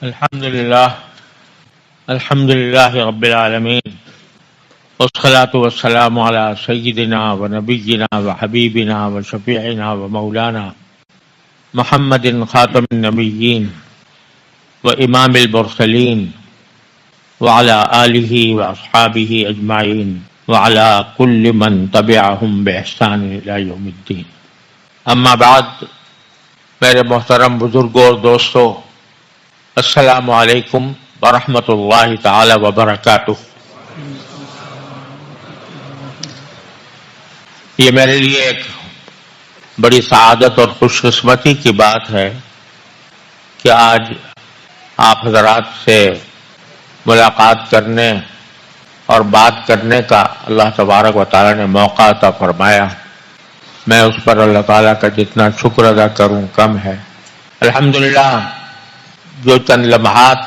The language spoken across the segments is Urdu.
الحمد لله رب العالمين، والصلاة والسلام على سيدنا ونبينا وحبيبنا وشفيعنا ومولانا محمد خاتم النبيين وإمام المرسلين وعلى آله وأصحابه أجمعين وعلى كل من تبعهم بإحسان إلى يوم الدين. اما بعد، میرے محترم بزرگوں اور دوستو، السلام علیکم ورحمۃ اللہ تعالی وبرکاتہ۔ یہ میرے لیے ایک بڑی سعادت اور خوش قسمتی کی بات ہے کہ آج آپ حضرات سے ملاقات کرنے اور بات کرنے کا اللہ تبارک و تعالی نے موقع عطا فرمایا۔ میں اس پر اللہ تعالیٰ کا جتنا شکر ادا کروں کم ہے۔ الحمدللہ جو چند لمحات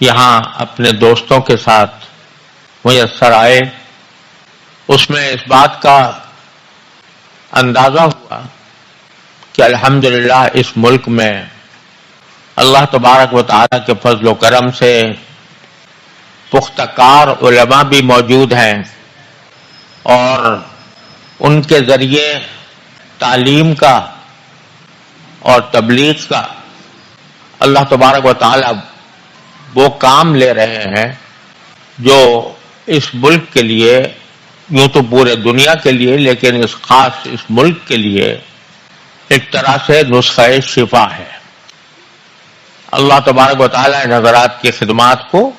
یہاں اپنے دوستوں کے ساتھ میسر آئے، اس میں اس بات کا اندازہ ہوا کہ الحمدللہ اس ملک میں اللہ تبارک و تعالیٰ کے فضل و کرم سے پختہ کار علماء بھی موجود ہیں، اور ان کے ذریعے تعلیم کا اور تبلیغ کا اللہ تبارک و تعالیٰ وہ کام لے رہے ہیں جو اس ملک کے لیے، یوں تو پورے دنیا کے لیے، لیکن خاص اس ملک کے لیے ایک طرح سے نسخہ شفا ہے۔ اللہ تبارک و تعالیٰ ان حضرات کی خدمات کو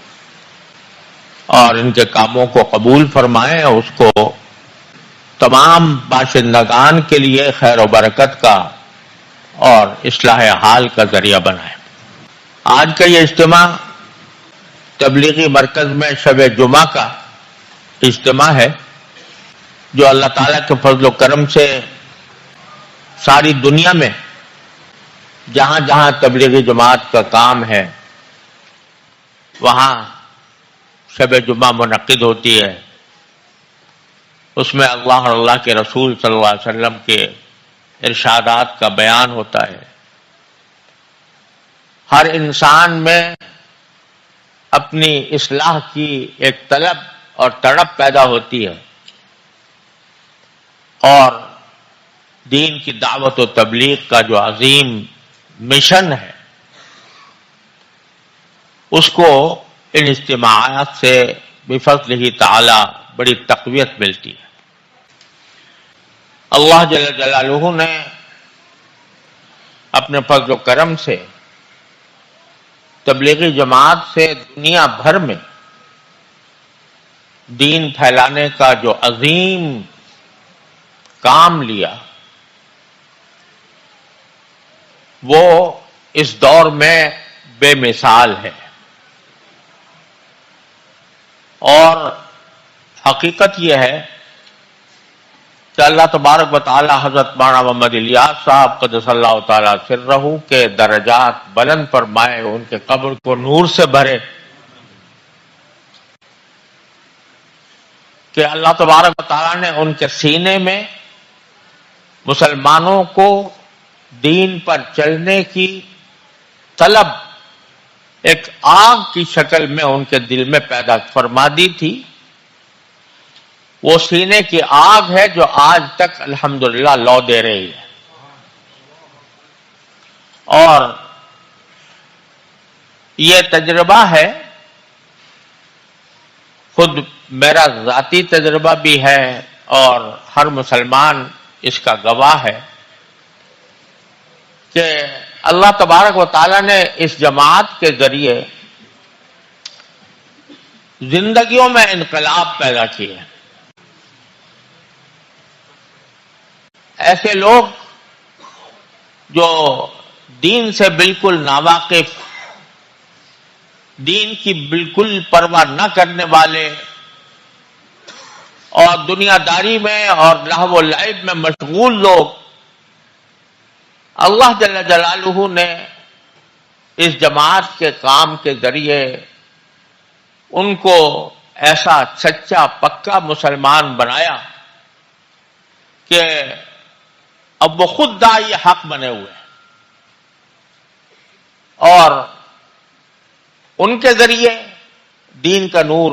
اور ان کے کاموں کو قبول فرمائے، اس کو تمام باشندگان کے لیے خیر و برکت کا اور اصلاح حال کا ذریعہ بنائے۔ آج کا یہ اجتماع تبلیغی مرکز میں شب جمعہ کا اجتماع ہے، جو اللہ تعالیٰ کے فضل و کرم سے ساری دنیا میں جہاں جہاں تبلیغی جماعت کا کام ہے وہاں شب جمعہ منعقد ہوتی ہے۔ اس میں اللہ اور اللہ کے رسول صلی اللہ علیہ وسلم کے ارشادات کا بیان ہوتا ہے۔ ہر انسان میں اپنی اصلاح کی ایک طلب اور تڑپ پیدا ہوتی ہے، اور دین کی دعوت و تبلیغ کا جو عظیم مشن ہے اس کو ان اجتماعات سے بفضلہ تعالی بڑی تقویت ملتی ہے۔ اللہ جل جلالہ نے اپنے فضل و کرم سے تبلیغی جماعت سے دنیا بھر میں دین پھیلانے کا جو عظیم کام لیا، وہ اس دور میں بے مثال ہے، اور حقیقت یہ ہے کہ اللہ تبارک و تعالی حضرت مولانا محمد الیاس صاحب قدس اللہ تعالی سرہ کے درجات بلند فرمائے، ان کے قبر کو نور سے بھرے، کہ اللہ تبارک و تعالی نے ان کے سینے میں مسلمانوں کو دین پر چلنے کی طلب ایک آگ کی شکل میں ان کے دل میں پیدا فرما دی تھی۔ وہ سینے کی آگ ہے جو آج تک الحمدللہ لو دے رہی ہے۔ اور یہ تجربہ ہے، خود میرا ذاتی تجربہ بھی ہے اور ہر مسلمان اس کا گواہ ہے کہ اللہ تبارک و تعالی نے اس جماعت کے ذریعے زندگیوں میں انقلاب پیدا کیے ہیں۔ ایسے لوگ جو دین سے بالکل ناواقف، دین کی بالکل پرواہ نہ کرنے والے، اور دنیا داری میں اور لہو و لعب میں مشغول لوگ، اللہ جل جلالہ نے اس جماعت کے کام کے ذریعے ان کو ایسا سچا پکا مسلمان بنایا کہ اب وہ خود داعی حق بنے ہوئے ہیں، اور ان کے ذریعے دین کا نور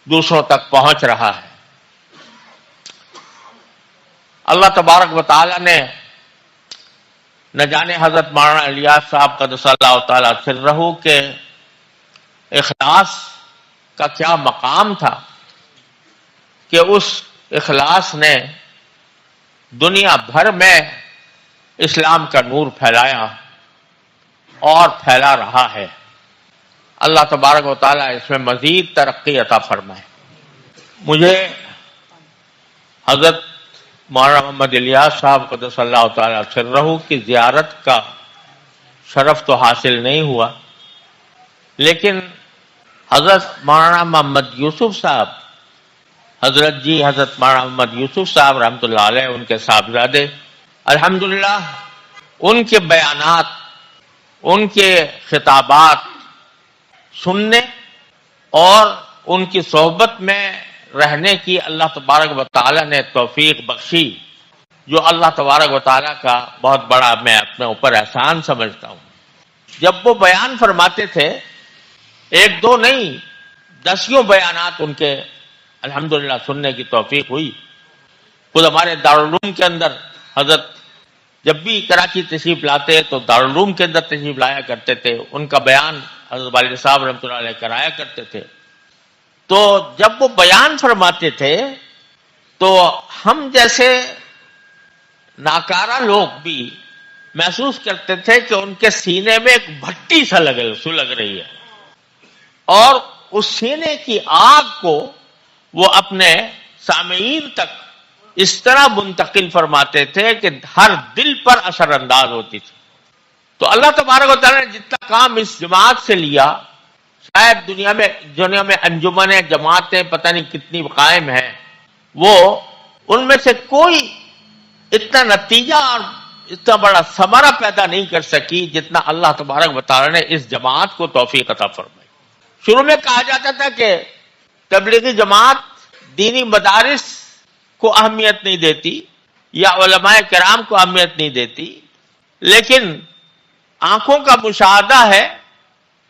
دوسروں تک پہنچ رہا ہے۔ اللہ تبارک و تعالی نے نہ جانے حضرت مولانا الیاس صاحب قدس اللہ تعالی سرہ کے اخلاص کا کیا مقام تھا کہ اس اخلاص نے دنیا بھر میں اسلام کا نور پھیلایا اور پھیلا رہا ہے۔ اللہ تبارک و تعالیٰ اس میں مزید ترقی عطا فرمائے۔ مجھے حضرت مولانا محمد الیاس صاحب قدس اللہ تعالیٰ سرہ کی زیارت کا شرف تو حاصل نہیں ہوا، لیکن حضرت مولانا محمد یوسف صاحب، حضرت مولانا محمد یوسف صاحب رحمۃ اللہ علیہ، ان کے صاحبزادے، الحمدللہ ان کے بیانات، ان کے خطابات سننے اور ان کی صحبت میں رہنے کی اللہ تبارک و تعالیٰ نے توفیق بخشی، جو اللہ تبارک و تعالیٰ کا بہت بڑا میں اپنے اوپر احسان سمجھتا ہوں۔ جب وہ بیان فرماتے تھے، ایک دو نہیں، دسیوں بیانات ان کے الحمدللہ سننے کی توفیق ہوئی۔ خود ہمارے دارالعلوم کے اندر حضرت جب بھی کراچی تشریف لاتے تو دارالعلوم کے اندر تشریف لایا کرتے تھے، ان کا بیان حضرت والد صاحب رحمۃ اللہ علیہ کرایا کرتے تھے۔ تو جب وہ بیان فرماتے تھے تو ہم جیسے ناکارہ لوگ بھی محسوس کرتے تھے کہ ان کے سینے میں ایک بھٹی سا لگ رہی ہے، اور اس سینے کی آگ کو وہ اپنے سامعین تک اس طرح منتقل فرماتے تھے کہ ہر دل پر اثر انداز ہوتی تھی۔ تو اللہ تبارک و تعالیٰ نے جتنا کام اس جماعت سے لیا، شاید دنیا میں انجمنیں، جماعتیں پتہ نہیں کتنی قائم ہیں، وہ ان میں سے کوئی اتنا نتیجہ اور اتنا بڑا ثمرہ پیدا نہیں کر سکی جتنا اللہ تبارک و تعالیٰ نے اس جماعت کو توفیق عطا فرمائی۔ شروع میں کہا جاتا تھا کہ تبلیغی جماعت دینی مدارس کو اہمیت نہیں دیتی یا علماء کرام کو اہمیت نہیں دیتی، لیکن آنکھوں کا مشاہدہ ہے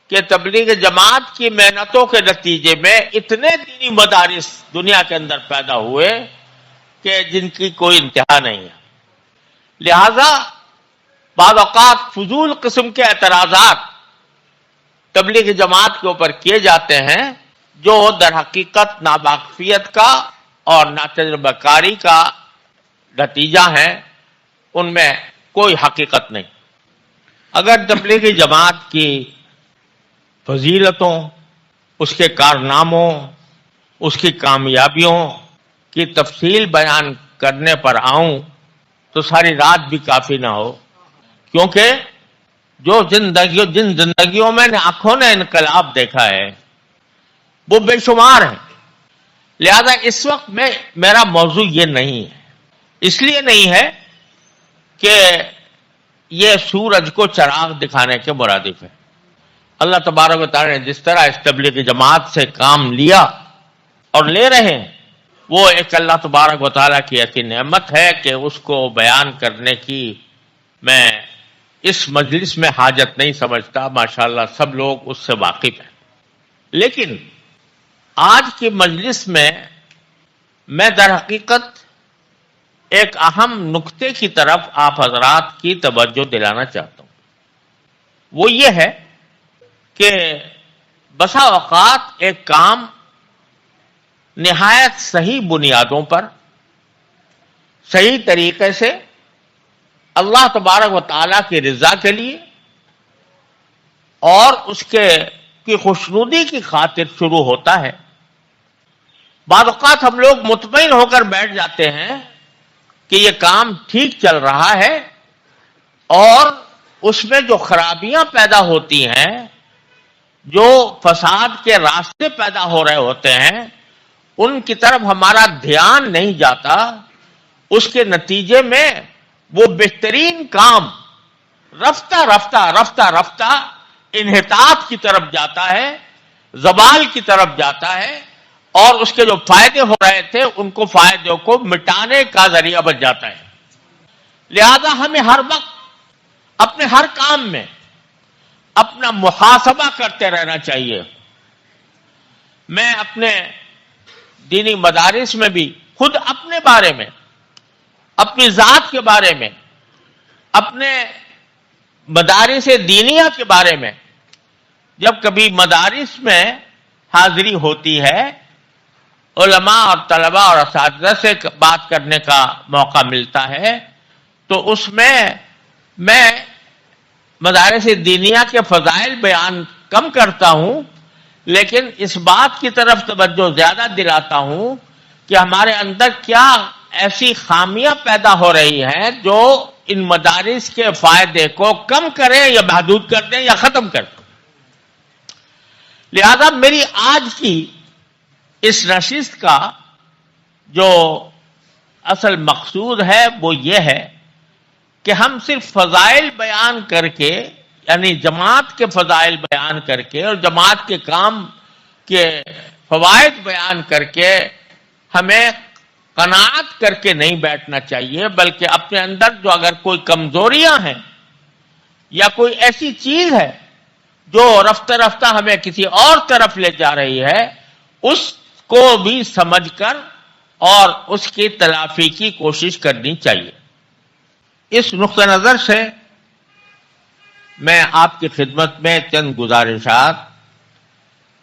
کہ تبلیغ جماعت کی محنتوں کے نتیجے میں اتنے دینی مدارس دنیا کے اندر پیدا ہوئے کہ جن کی کوئی انتہا نہیں ہے۔ لہذا بعض اوقات فضول قسم کے اعتراضات تبلیغ جماعت کے اوپر کیے جاتے ہیں جو در حقیقت ناواقفیت کا اور ناتجربہ کاری کا نتیجہ ہے، ان میں کوئی حقیقت نہیں۔ اگر تبلیغی جماعت کی فضیلتوں، اس کے کارناموں، اس کی کامیابیوں کی تفصیل بیان کرنے پر آؤں تو ساری رات بھی کافی نہ ہو، کیونکہ جن زندگیوں میں آنکھوں نے انقلاب دیکھا ہے وہ بے شمار ہیں۔ لہذا اس وقت میرا موضوع یہ نہیں ہے، اس لیے نہیں ہے کہ یہ سورج کو چراغ دکھانے کے مرادف ہے۔ اللہ تبارک و تعالی نے جس طرح اس تبلیغی جماعت سے کام لیا اور لے رہے ہیں، وہ ایک اللہ تبارک و تعالیٰ کی ایسی نعمت ہے کہ اس کو بیان کرنے کی میں اس مجلس میں حاجت نہیں سمجھتا۔ ماشاءاللہ سب لوگ اس سے واقف ہیں، لیکن آج کی مجلس میں در حقیقت ایک اہم نقطے کی طرف آپ حضرات کی توجہ دلانا چاہتا ہوں۔ وہ یہ ہے کہ بسا اوقات ایک کام نہایت صحیح بنیادوں پر، صحیح طریقے سے اللہ تبارک و تعالیٰ کی رضا کے لیے اور اس کی خوشنودی کی خاطر شروع ہوتا ہے۔ بعض اوقات ہم لوگ مطمئن ہو کر بیٹھ جاتے ہیں کہ یہ کام ٹھیک چل رہا ہے، اور اس میں جو خرابیاں پیدا ہوتی ہیں، جو فساد کے راستے پیدا ہو رہے ہوتے ہیں، ان کی طرف ہمارا دھیان نہیں جاتا۔ اس کے نتیجے میں وہ بہترین کام رفتہ رفتہ انحطاط کی طرف جاتا ہے، زوال کی طرف جاتا ہے، اور اس کے جو فائدے ہو رہے تھے ان کو فائدوں کو مٹانے کا ذریعہ بن جاتا ہے۔ لہذا ہمیں ہر وقت اپنے ہر کام میں اپنا محاسبہ کرتے رہنا چاہیے. میں اپنے دینی مدارس میں بھی خود اپنے بارے میں، اپنی ذات کے بارے میں، اپنے مدارس دینیہ کے بارے میں، جب کبھی مدارس میں حاضری ہوتی ہے، علماء اور طلباء اور اساتذہ سے بات کرنے کا موقع ملتا ہے، تو اس میں مدارس دینیہ کے فضائل بیان کم کرتا ہوں، لیکن اس بات کی طرف توجہ زیادہ دلاتا ہوں کہ ہمارے اندر کیا ایسی خامیاں پیدا ہو رہی ہیں جو ان مدارس کے فائدے کو کم کریں یا محدود کر دیں یا ختم کر دیں. لہذا میری آج کی اس نشست کا جو اصل مقصود ہے وہ یہ ہے کہ ہم صرف فضائل بیان کر کے، یعنی جماعت کے فضائل بیان کر کے اور جماعت کے کام کے فوائد بیان کر کے ہمیں قناعت کر کے نہیں بیٹھنا چاہیے، بلکہ اپنے اندر جو اگر کوئی کمزوریاں ہیں یا کوئی ایسی چیز ہے جو رفتہ رفتہ ہمیں کسی اور طرف لے جا رہی ہے، اس کو بھی سمجھ کر اور اس کی تلافی کی کوشش کرنی چاہیے. اس نقطہ نظر سے میں آپ کی خدمت میں چند گزارشات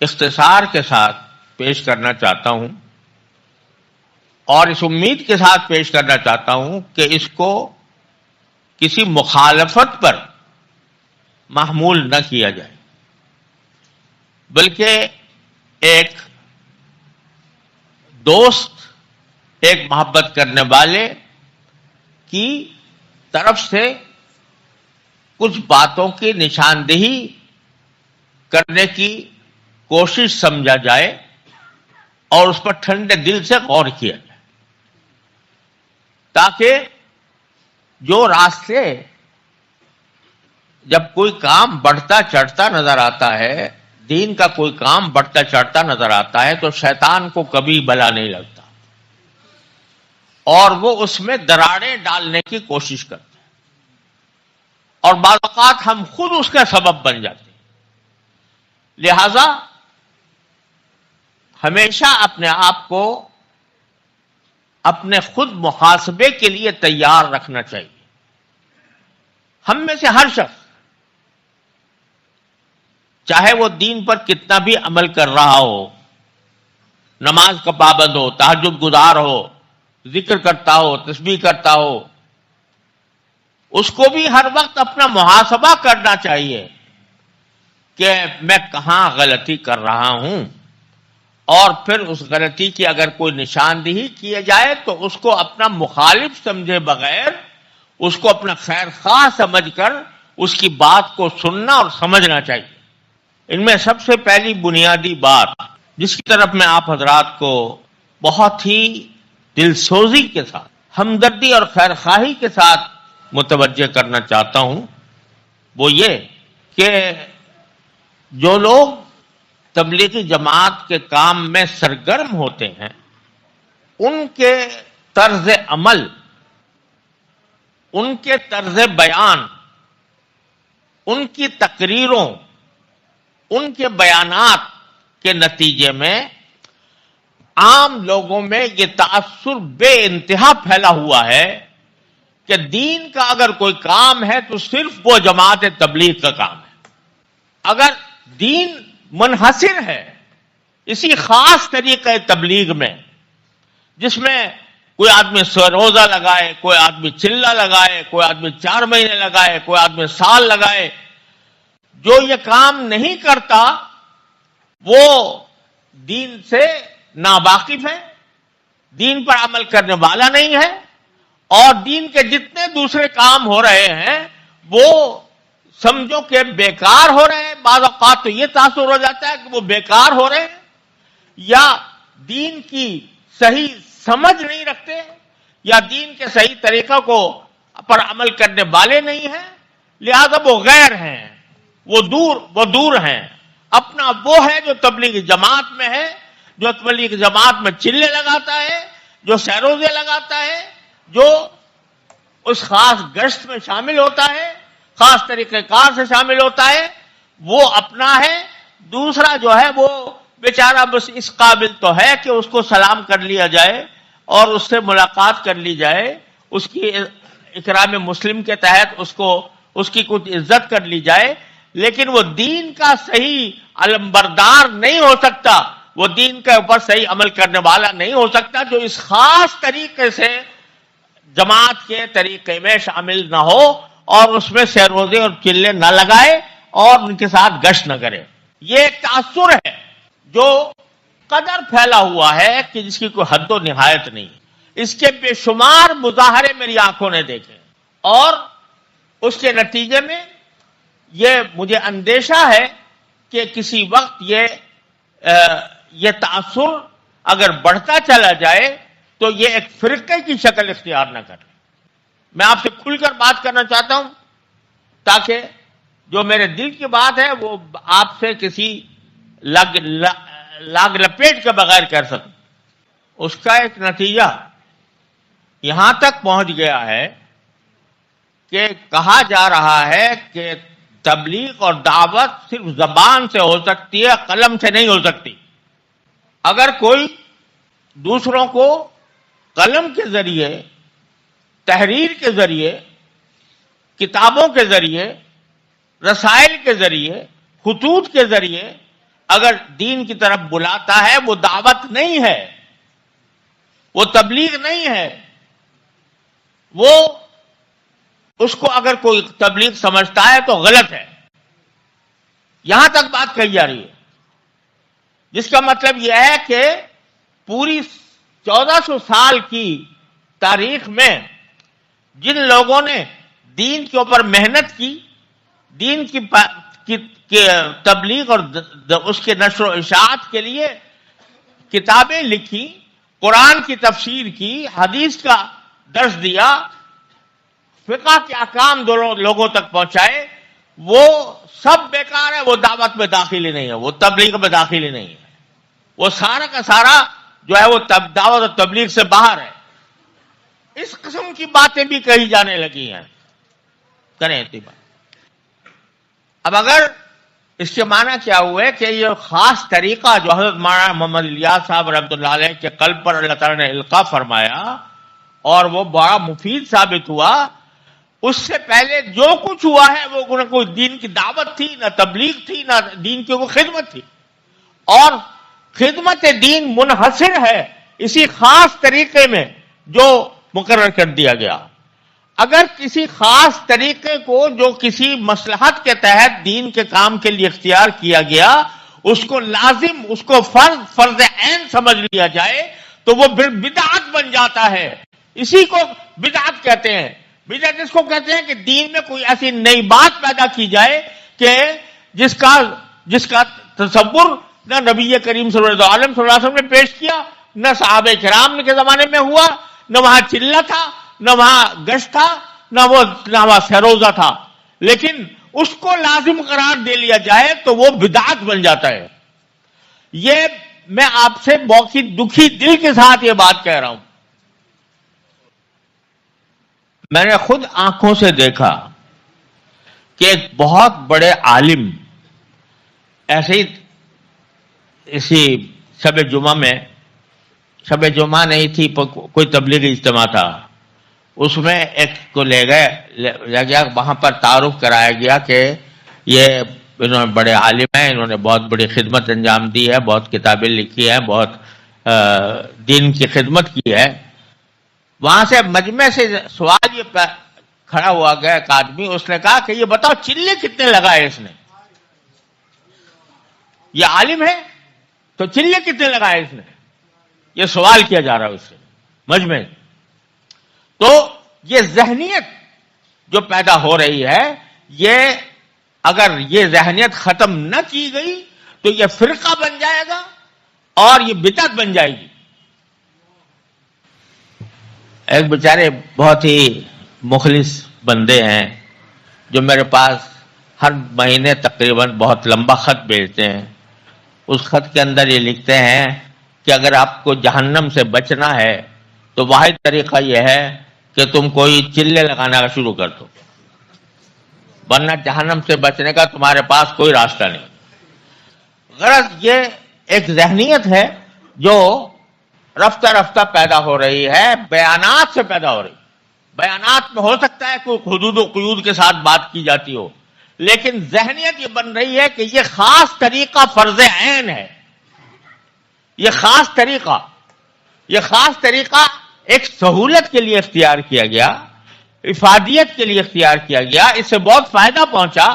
اختصار کے ساتھ پیش کرنا چاہتا ہوں، اور اس امید کے ساتھ پیش کرنا چاہتا ہوں کہ اس کو کسی مخالفت پر محمول نہ کیا جائے، بلکہ ایک دوست، ایک محبت کرنے والے کی طرف سے کچھ باتوں کی نشاندہی کرنے کی کوشش سمجھا جائے اور اس پر ٹھنڈے دل سے غور کیا جائے، تاکہ جو راستے جب کوئی کام بڑھتا چڑھتا نظر آتا ہے، دین کا کوئی کام بڑھتا چڑھتا نظر آتا ہے، تو شیطان کو کبھی بھلا نہیں لگتا اور وہ اس میں دراڑیں ڈالنے کی کوشش کرتا ہے، اور بعض اوقات ہم خود اس کا سبب بن جاتے ہیں. لہذا ہمیشہ اپنے آپ کو اپنے خود محاسبے کے لیے تیار رکھنا چاہیے. ہم میں سے ہر شخص، چاہے وہ دین پر کتنا بھی عمل کر رہا ہو، نماز کا پابند ہو، تہجد گزار ہو، ذکر کرتا ہو، تسبیح کرتا ہو، اس کو بھی ہر وقت اپنا محاسبہ کرنا چاہیے کہ میں کہاں غلطی کر رہا ہوں، اور پھر اس غلطی کی اگر کوئی نشاندہی کیے جائے تو اس کو اپنا مخالف سمجھے بغیر اس کو اپنا خیر خواہ سمجھ کر اس کی بات کو سننا اور سمجھنا چاہیے. ان میں سب سے پہلی بنیادی بات جس کی طرف میں آپ حضرات کو بہت ہی دل سوزی کے ساتھ، ہمدردی اور خیر خواہی کے ساتھ متوجہ کرنا چاہتا ہوں، وہ یہ کہ جو لوگ تبلیغی جماعت کے کام میں سرگرم ہوتے ہیں، ان کے طرز عمل، ان کے طرز بیان، ان کی تقریروں، ان کے بیانات کے نتیجے میں عام لوگوں میں یہ تاثر بے انتہا پھیلا ہوا ہے کہ دین کا اگر کوئی کام ہے تو صرف وہ جماعت تبلیغ کا کام ہے. اگر دین منحصر ہے اسی خاص طریقہ تبلیغ میں، جس میں کوئی آدمی روزہ لگائے، کوئی آدمی چلہ لگائے، کوئی آدمی 4 مہینے لگائے، کوئی آدمی سال لگائے، جو یہ کام نہیں کرتا وہ دین سے ناواقف ہے، دین پر عمل کرنے والا نہیں ہے، اور دین کے جتنے دوسرے کام ہو رہے ہیں وہ سمجھو کہ بیکار ہو رہے ہیں. بعض اوقات تو یہ تاثر ہو جاتا ہے کہ وہ بیکار ہو رہے ہیں، یا دین کی صحیح سمجھ نہیں رکھتے، یا دین کے صحیح طریقہ کو پر عمل کرنے والے نہیں ہیں، لہذا وہ غیر ہیں، وہ دور ہیں. اپنا وہ ہے جو تبلیغ جماعت میں ہے، جو تبلیغ جماعت میں چلے لگاتا ہے، جو سیروزے لگاتا ہے، جو اس خاص گشت میں شامل ہوتا ہے، خاص طریقہ کار سے شامل ہوتا ہے، وہ اپنا ہے، دوسرا جو ہے وہ بیچارہ بس اس قابل تو ہے کہ اس کو سلام کر لیا جائے اور اس سے ملاقات کر لی جائے، اس کی اکرام مسلم کے تحت اس کی کچھ عزت کر لی جائے، لیکن وہ دین کا صحیح علمبردار نہیں ہو سکتا، وہ دین کے اوپر صحیح عمل کرنے والا نہیں ہو سکتا جو اس خاص طریقے سے جماعت کے طریقے میں شامل نہ ہو اور اس میں سے روزے اور چلے نہ لگائے اور ان کے ساتھ گشت نہ کرے۔ یہ ایک تاثر ہے جو قدر پھیلا ہوا ہے کہ جس کی کوئی حد و نہایت نہیں۔ اس کے بے شمار مظاہرے میری آنکھوں نے دیکھے اور اس کے نتیجے میں یہ مجھے اندیشہ ہے کہ کسی وقت یہ تاثر اگر بڑھتا چلا جائے تو یہ ایک فرقے کی شکل اختیار نہ کرے۔ میں آپ سے کھل کر بات کرنا چاہتا ہوں تاکہ جو میرے دل کی بات ہے وہ آپ سے کسی لاگ لپیٹ کے بغیر کر سکوں۔ اس کا ایک نتیجہ یہاں تک پہنچ گیا ہے کہ کہا جا رہا ہے کہ تبلیغ اور دعوت صرف زبان سے ہو سکتی ہے، قلم سے نہیں ہو سکتی۔ اگر کوئی دوسروں کو قلم کے ذریعے، تحریر کے ذریعے، کتابوں کے ذریعے، رسائل کے ذریعے، خطوط کے ذریعے اگر دین کی طرف بلاتا ہے، وہ دعوت نہیں ہے، وہ تبلیغ نہیں ہے۔ وہ اس کو اگر کوئی تبلیغ سمجھتا ہے تو غلط ہے۔ یہاں تک بات کہی جا رہی ہے، جس کا مطلب یہ ہے کہ پوری 1400 سال کی تاریخ میں جن لوگوں نے دین کے اوپر محنت کی، دین کی تبلیغ اور اس کے نشر و اشاعت کے لیے کتابیں لکھی، قرآن کی تفسیر کی، حدیث کا درس دیا، فقہ کے احکام لوگوں تک پہنچائے، وہ سب بیکار ہے، وہ دعوت میں داخل ہی نہیں ہے، وہ تبلیغ میں داخل ہی نہیں ہے، وہ سارا کا سارا جو ہے وہ دعوت اور تبلیغ سے باہر ہے۔ اس قسم کی باتیں بھی کہی جانے لگی ہیں، کریں اتباع۔ اب اگر اس کے معنی کیا ہوئے کہ یہ خاص طریقہ جو حضرت مولانا محمد الیاس صاحب رحمۃ اللہ علیہ کے قلب پر اللہ تعالیٰ نے القاء فرمایا اور وہ بڑا مفید ثابت ہوا، اس سے پہلے جو کچھ ہوا ہے وہ نہ کوئی دین کی دعوت تھی، نہ تبلیغ تھی، نہ دین کی کوئی خدمت تھی، اور خدمت دین منحصر ہے اسی خاص طریقے میں جو مقرر کر دیا گیا۔ اگر کسی خاص طریقے کو جو کسی مصلحت کے تحت دین کے کام کے لیے اختیار کیا گیا اس کو لازم، اس کو فرض عین سمجھ لیا جائے تو وہ بدعت بن جاتا ہے۔ اسی کو بدعت کہتے ہیں۔ بدعت اس کو کہتے ہیں کہ دین میں کوئی ایسی نئی بات پیدا کی جائے کہ جس کا تصور نہ نبی کریم صلی اللہ علیہ وسلم نے پیش کیا، نہ صحابہ کرام کے زمانے میں ہوا، نہ وہاں چلہ تھا، نہ وہاں گشت تھا، نہ وہاں سروزہ تھا، لیکن اس کو لازم قرار دے لیا جائے تو وہ بدعت بن جاتا ہے۔ یہ میں آپ سے بہت ہی دکھی دل کے ساتھ یہ بات کہہ رہا ہوں۔ میں نے خود آنکھوں سے دیکھا کہ ایک بہت بڑے عالم ایسے ہی اسی شب جمعہ میں، شب جمعہ نہیں تھی، کوئی تبلیغی اجتماع تھا، اس میں ایک کو لے گیا، وہاں پر تعارف کرایا گیا کہ یہ انہوں نے بڑے عالم ہیں، انہوں نے بہت بڑی خدمت انجام دی ہے، بہت کتابیں لکھی ہیں، بہت دین کی خدمت کی ہے۔ وہاں سے مجمع سے سوال یہ کھڑا ہوا گیا ایک آدمی، اس نے کہا کہ یہ بتاؤ چلے کتنے لگائے اس نے؟ یہ عالم ہے تو چلے کتنے لگائے اس نے؟ یہ سوال کیا جا رہا ہے اس سے مجمع۔ تو یہ ذہنیت جو پیدا ہو رہی ہے، یہ اگر یہ ذہنیت ختم نہ کی گئی تو یہ فرقہ بن جائے گا اور یہ بدعت بن جائے گی۔ ایک بیچارے بہت ہی مخلص بندے ہیں جو میرے پاس ہر مہینے تقریباً بہت لمبا خط بھیجتے ہیں۔ اس خط کے اندر یہ لکھتے ہیں کہ اگر آپ کو جہنم سے بچنا ہے تو واحد طریقہ یہ ہے کہ تم کوئی چلے لگانا شروع کر دو۔ ورنہ جہنم سے بچنے کا تمہارے پاس کوئی راستہ نہیں. غرض یہ ایک ذہنیت ہے جو رفتہ رفتہ پیدا ہو رہی ہے، بیانات سے پیدا ہو رہی ہے. بیانات میں ہو سکتا ہے کوئی حدود و قیود کے ساتھ بات کی جاتی ہو، لیکن ذہنیت یہ بن رہی ہے کہ یہ خاص طریقہ فرض عین ہے. یہ خاص طریقہ ایک سہولت کے لیے اختیار کیا گیا، افادیت کے لیے اختیار کیا گیا، اس سے بہت فائدہ پہنچا.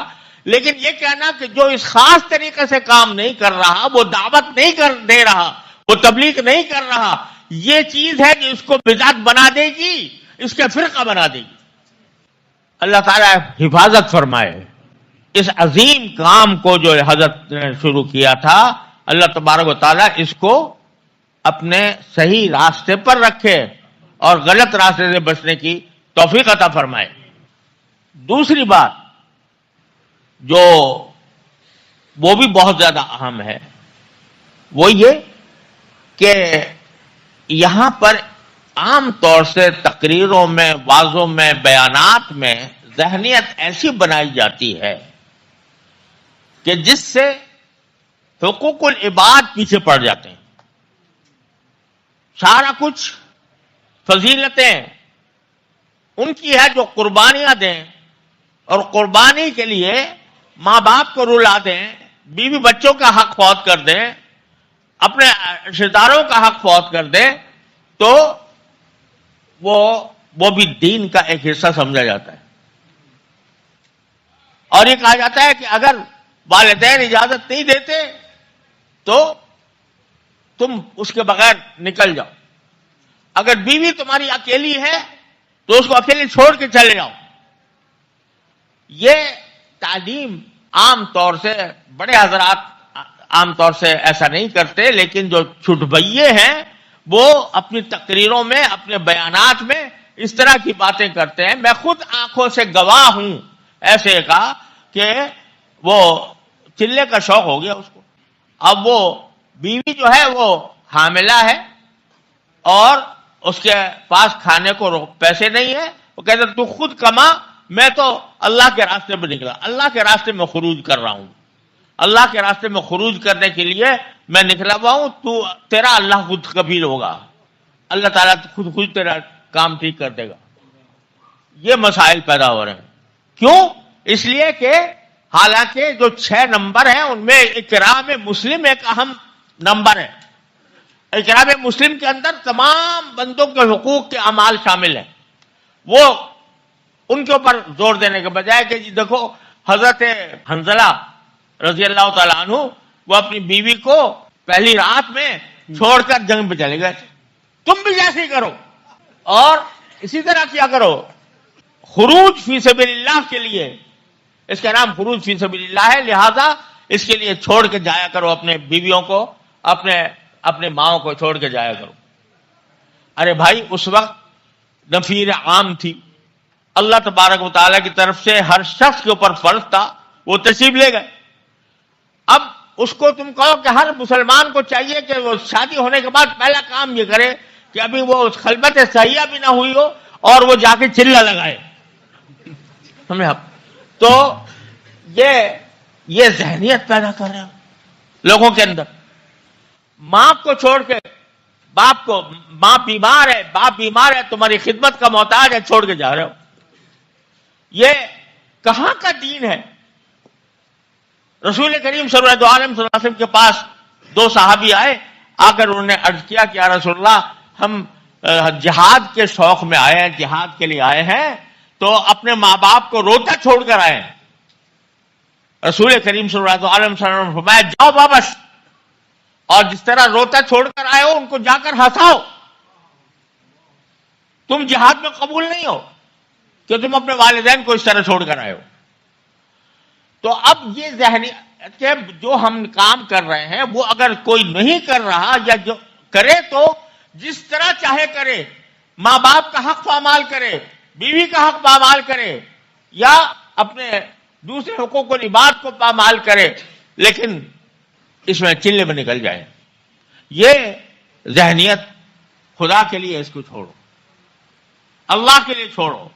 لیکن یہ کہنا کہ جو اس خاص طریقے سے کام نہیں کر رہا، وہ دعوت نہیں دے رہا، وہ تبلیغ نہیں کر رہا، یہ چیز ہے کہ اس کو بدعت بنا دے گی، اس کے فرقہ بنا دے گی. اللہ تعالیٰ حفاظت فرمائے. اس عظیم کام کو جو حضرت نے شروع کیا تھا، اللہ تبارک و تعالیٰ اس کو اپنے صحیح راستے پر رکھے اور غلط راستے سے بچنے کی توفیق عطا فرمائے. دوسری بات جو وہ بھی بہت زیادہ اہم ہے، وہ یہ کہ یہاں پر عام طور سے تقریروں میں، وعظوں میں، بیانات میں ذہنیت ایسی بنائی جاتی ہے کہ جس سے حقوق العباد پیچھے پڑ جاتے ہیں. سارا کچھ فضیلتیں ان کی ہے جو قربانیاں دیں، اور قربانی کے لیے ماں باپ کو رلا دیں، بیوی بچوں کا حق فوت کر دیں، اپنے رشتہ داروں کا حق فوت کر دیں، تو وہ بھی دین کا ایک حصہ سمجھا جاتا ہے. اور یہ کہا جاتا ہے کہ اگر والدین اجازت نہیں دیتے تو تم اس کے بغیر نکل جاؤ. اگر بیوی تمہاری اکیلی ہے تو اس کو اکیلی چھوڑ کے چلے جاؤ. یہ تعلیم عام طور سے بڑے حضرات عام طور سے ایسا نہیں کرتے، لیکن جو چھٹبھئیے ہیں وہ اپنی تقریروں میں، اپنے بیانات میں اس طرح کی باتیں کرتے ہیں. میں خود آنکھوں سے گواہ ہوں ایسے کا کہ وہ چلے کا شوق ہو گیا اس کو. اب وہ بیوی جو ہے وہ حاملہ ہے اور اس کے پاس کھانے کو پیسے نہیں ہے، وہ کہتے تو خود کما، میں تو اللہ کے راستے میں نکلا، اللہ کے راستے میں خروج کر رہا ہوں، اللہ کے راستے میں خروج کرنے کے لیے میں نکلا ہوا ہوں، تو تیرا اللہ خود کفیل ہوگا، اللہ تعالیٰ خود تیرا کام ٹھیک کر دے گا. یہ مسائل پیدا ہو رہے ہیں. کیوں؟ اس لیے کہ حالانکہ جو 6 نمبر ہیں ان میں اکرام مسلم ایک اہم نمبر ہے. اکرام مسلم کے اندر تمام بندوں کے حقوق کے اعمال شامل ہیں. وہ ان کے اوپر زور دینے کے بجائے کہ جی دیکھو حضرت حنظلہ رضی اللہ تعالیٰ عنہ وہ اپنی بیوی کو پہلی رات میں چھوڑ کر جنگ پہ چلے گئے تھے، تم بھی جیسے ہی کرو اور اسی طرح کیا کرو. خروج فی سبیل اللہ کے لیے، اس کا نام خروج فی سبیل اللہ ہے، لہذا اس کے لیے چھوڑ کے جایا کرو اپنے بیویوں کو، اپنے ماؤں کو چھوڑ کے جایا کرو. ارے بھائی اس وقت نفیر عام تھی، اللہ تبارک و تعالیٰ کی طرف سے ہر شخص کے اوپر فرض تھا، وہ تشریف لے گئے. اب اس کو تم کہو کہ ہر مسلمان کو چاہیے کہ وہ شادی ہونے کے بعد پہلا کام یہ کرے کہ ابھی وہ خلوت صحیحہ بھی نہ ہوئی ہو اور وہ جا کے چلہ لگائے. سمجھے آپ؟ تو یہ ذہنیت پیدا کر رہے ہیں لوگوں کے اندر. ماں کو چھوڑ کے باپ کو، ماں بیمار ہے، باپ بیمار ہے، تمہاری خدمت کا محتاج ہے، چھوڑ کے جا رہے ہو. یہ کہاں کا دین ہے؟ رسول کریم صلی اللہ علیہ وسلم کے پاس 2 صحابی آئے، آ کر انہوں نے عرض کیا کہ یا رسول اللہ ہم جہاد کے شوق میں آئے ہیں، جہاد کے لیے آئے ہیں، تو اپنے ماں باپ کو روتا چھوڑ کر آئے ہیں. رسول کریم صلی اللہ علیہ وسلم نے فرمایا جاؤ واپس، اور جس طرح روتا چھوڑ کر آئے ہو ان کو جا کر ہنساؤ. تم جہاد میں قبول نہیں ہو کہ تم اپنے والدین کو اس طرح چھوڑ کر آئے ہو. تو اب یہ ذہنی کہ جو ہم کام کر رہے ہیں وہ اگر کوئی نہیں کر رہا یا جو کرے تو جس طرح چاہے کرے، ماں باپ کا حق پامال کرے، بیوی کا حق پامال کرے یا اپنے دوسرے حقوق و عباد کو پامال کرے، لیکن اس میں چلے میں نکل جائے. یہ ذہنیت خدا کے لیے اس کو چھوڑو، اللہ کے لیے چھوڑو،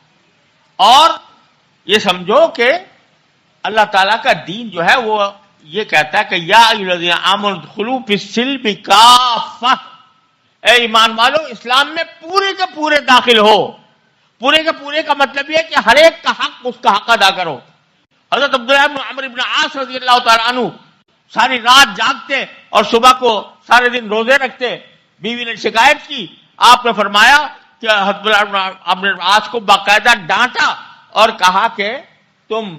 اور یہ سمجھو کہ اللہ تعالیٰ کا دین جو ہے وہ یہ کہتا ہے کہ یا ایھا الذین آمنوا ادخلوا فی السلم کافہ، اے ایمان والو اسلام میں پورے کے پورے داخل ہو. پورے کے پورے کا مطلب یہ ہے کہ ہر ایک کا حق اس کا حق ادا کرو. حضرت عبداللہ بن عمرو بن عاص رضی اللہ تعالیٰ عنہ ساری رات جاگتے اور صبح کو سارے دن روزے رکھتے. بیوی نے شکایت کی، آپ نے فرمایا کہ حضرت عبداللہ بن عمرو بن عاص کو باقاعدہ ڈانٹا اور کہا کہ تم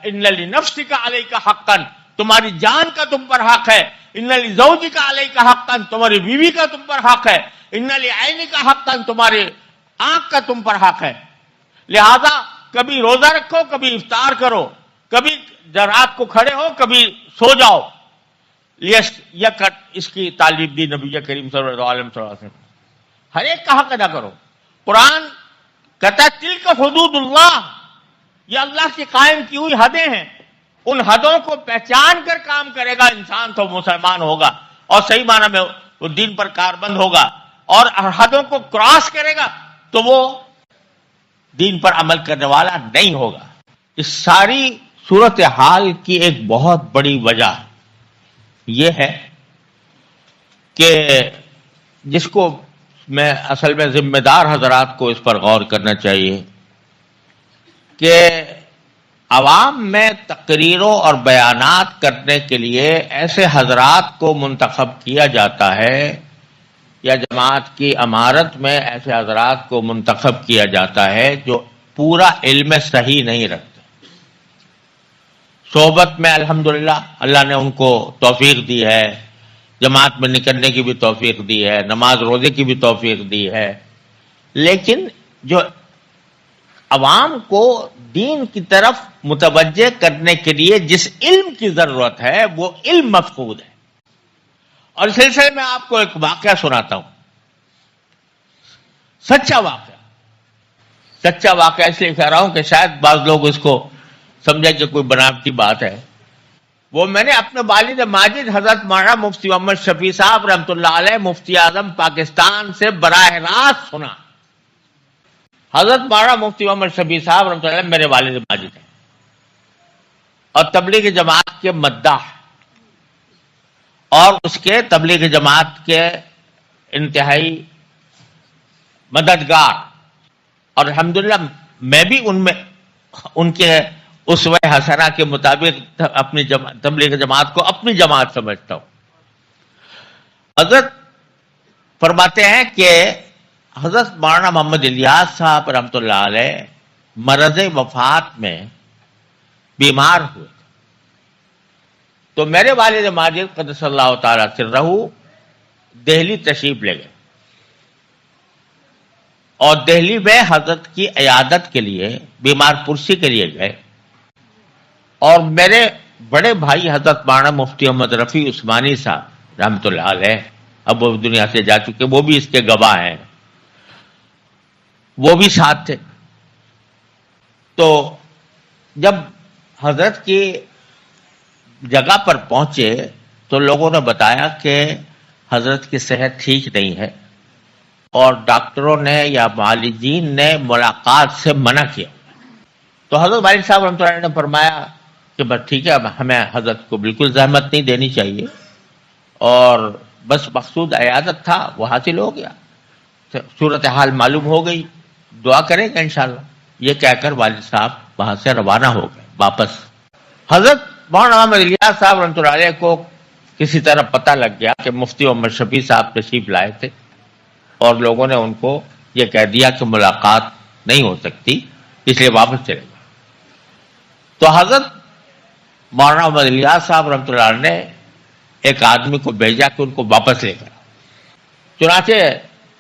ان لنفسک علیک حقا، تمہاری جان کا تم پر حق ہے. ان لزوجک علیک حقا، تمہاری بیوی کا تم پر حق ہے. ان لعینک حقا، تمہارے آنکھ کا تم پر حق ہے. لہذا کبھی روزہ رکھو، کبھی افطار کرو، کبھی رات کو کھڑے ہو، کبھی سو جاؤ. اس کی تعلیم دی نبی کریم صلی اللہ علیہ وسلم. ہر ایک کا حق ادا کرو. قرآن کہتا ہے تلک حدود اللہ، یہ اللہ کی قائم کی ہوئی حدیں ہیں. ان حدوں کو پہچان کر کام کرے گا انسان تو مسلمان ہوگا اور صحیح معنی میں وہ دین پر کاربند ہوگا. اور حدوں کو کراس کرے گا تو وہ دین پر عمل کرنے والا نہیں ہوگا. اس ساری صورتحال کی ایک بہت بڑی وجہ یہ ہے کہ جس کو میں اصل میں ذمہ دار حضرات کو اس پر غور کرنا چاہیے کہ عوام میں تقریروں اور بیانات کرنے کے لیے ایسے حضرات کو منتخب کیا جاتا ہے یا جماعت کی امارت میں ایسے حضرات کو منتخب کیا جاتا ہے جو پورا علم صحیح نہیں رکھتے. صحبت میں الحمدللہ اللہ نے ان کو توفیق دی ہے، جماعت میں نکلنے کی بھی توفیق دی ہے، نماز روزے کی بھی توفیق دی ہے، لیکن جو عوام کو دین کی طرف متوجہ کرنے کے لیے جس علم کی ضرورت ہے وہ علم مفقود ہے. اور اس سلسلے میں آپ کو ایک واقعہ سناتا ہوں، سچا واقعہ اس لیے کہہ رہا ہوں کہ شاید بعض لوگ اس کو سمجھے کہ کوئی بناوٹی بات ہے. وہ میں نے اپنے والد ماجد حضرت مولانا مفتی محمد شفیع صاحب رحمۃ اللہ علیہ مفتی اعظم پاکستان سے براہ راست سنا. حضرت مولانا مفتی محمد شفیع صاحب رحمۃ اللہ علیہ میرے والد ماجد ہیں اور تبلیغ جماعت کے مداح اور اس کے تبلیغ جماعت کے انتہائی مددگار. اور الحمدللہ میں بھی ان کے اسوہ حسنہ کے مطابق اپنی تبلیغ جماعت کو اپنی جماعت سمجھتا ہوں. حضرت فرماتے ہیں کہ حضرت مولانا محمد الیاس صاحب رحمۃ اللہ علیہ مرض وفات میں بیمار ہوئے تو میرے والد ماجد قدس اللہ تعالی سرہ دہلی تشریف لے گئے اور دہلی میں حضرت کی عیادت کے لیے بیمار پرسی کے لیے گئے. اور میرے بڑے بھائی حضرت مولانا مفتی محمد رفیع عثمانی صاحب رحمۃ اللہ علیہ اب وہ دنیا سے جا چکے، وہ بھی اس کے گواہ ہیں، وہ بھی ساتھ تھے. تو جب حضرت کی جگہ پر پہنچے تو لوگوں نے بتایا کہ حضرت کی صحت ٹھیک نہیں ہے اور ڈاکٹروں نے یا معالجین نے ملاقات سے منع کیا. تو حضرت والد صاحب رحمۃ اللہ علیہ نے فرمایا کہ بس ٹھیک ہے، ہمیں حضرت کو بالکل زحمت نہیں دینی چاہیے اور بس مقصود عیادت تھا وہ حاصل ہو گیا، صورتحال معلوم ہو گئی، دعا کریں گے انشاءاللہ. یہ کہہ کر والد صاحب وہاں سے روانہ ہو گئے واپس. حضرت مولانا محمد الیاس صاحب رحمۃ اللہ علیہ کو کسی طرح پتہ لگ گیا کہ مفتی محمد شفیع صاحب تشریف لائے تھے اور لوگوں نے ان کو یہ کہہ دیا کہ ملاقات نہیں ہو سکتی، اس لیے واپس چلے گئے. تو حضرت مولانا محمد الیاس صاحب رحمۃ اللہ علیہ نے ایک آدمی کو بھیجا کہ ان کو واپس لے کر. چنانچہ